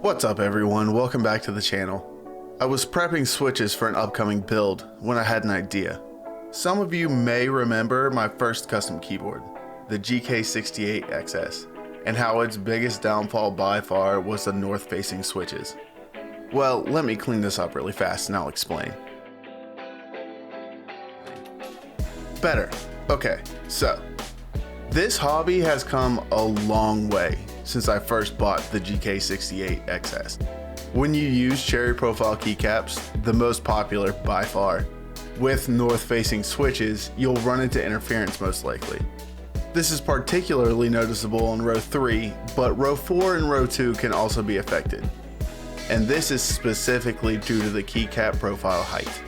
What's up everyone, welcome back to the channel. I was prepping switches for an upcoming build when I had an idea. Some of you may remember my first custom keyboard, the GK68XS, and how its biggest downfall by far was the north facing switches. Well, let me clean this up really fast and I'll explain. Better. Okay, so this hobby has come a long way since I first bought the GK68XS. When you use cherry profile keycaps, the most popular by far, with north facing switches, you'll run into interference most likely. This is particularly noticeable in row 3, but row 4 and row 2 can also be affected. And this is specifically due to the keycap profile height.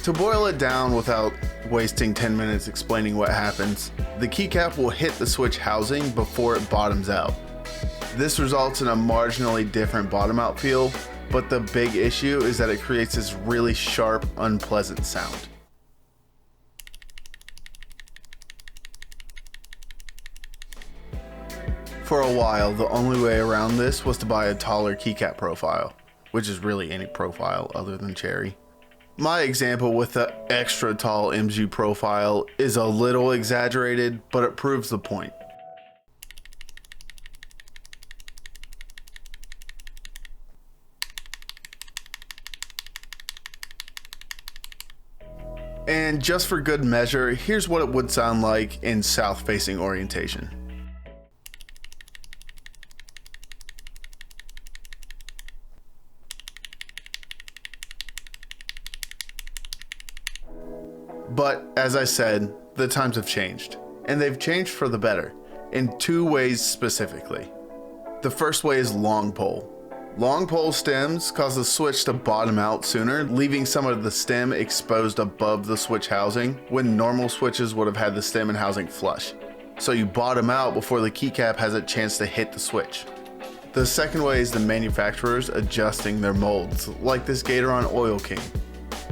To boil it down without wasting 10 minutes explaining what happens, the keycap will hit the switch housing before it bottoms out. This results in a marginally different bottom out feel, but the big issue is that it creates this really sharp, unpleasant sound. For a while, the only way around this was to buy a taller keycap profile, which is really any profile other than cherry. My example with the extra tall MZU profile is a little exaggerated, but it proves the point. And just for good measure, here's what it would sound like in south-facing orientation. But as I said, the times have changed, and they've changed for the better, in two ways specifically. The first way is long pole. Long pole stems cause the switch to bottom out sooner, leaving some of the stem exposed above the switch housing when normal switches would have had the stem and housing flush. So you bottom out before the keycap has a chance to hit the switch. The second way is the manufacturers adjusting their molds, like this Gateron Oil King.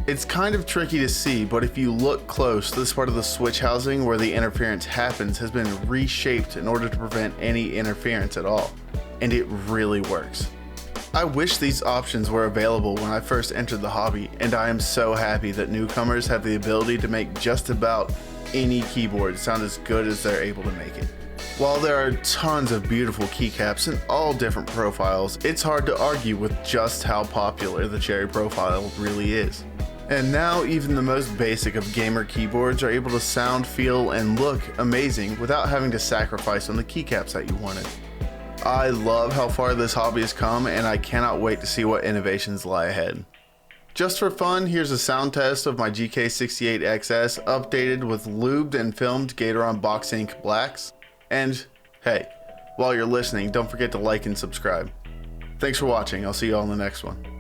It's kind of tricky to see, but if you look close, this part of the switch housing where the interference happens has been reshaped in order to prevent any interference at all, and it really works. I wish these options were available when I first entered the hobby, and I am so happy that newcomers have the ability to make just about any keyboard sound as good as they're able to make it. While there are tons of beautiful keycaps in all different profiles, it's hard to argue with just how popular the cherry profile really is. And now even the most basic of gamer keyboards are able to sound, feel, and look amazing without having to sacrifice on the keycaps that you wanted. I love how far this hobby has come, and I cannot wait to see what innovations lie ahead. Just for fun, here's a sound test of my GK68XS updated with lubed and filmed Gateron Box Ink blacks. And hey, while you're listening, don't forget to like and subscribe. Thanks for watching, I'll see you all in the next one.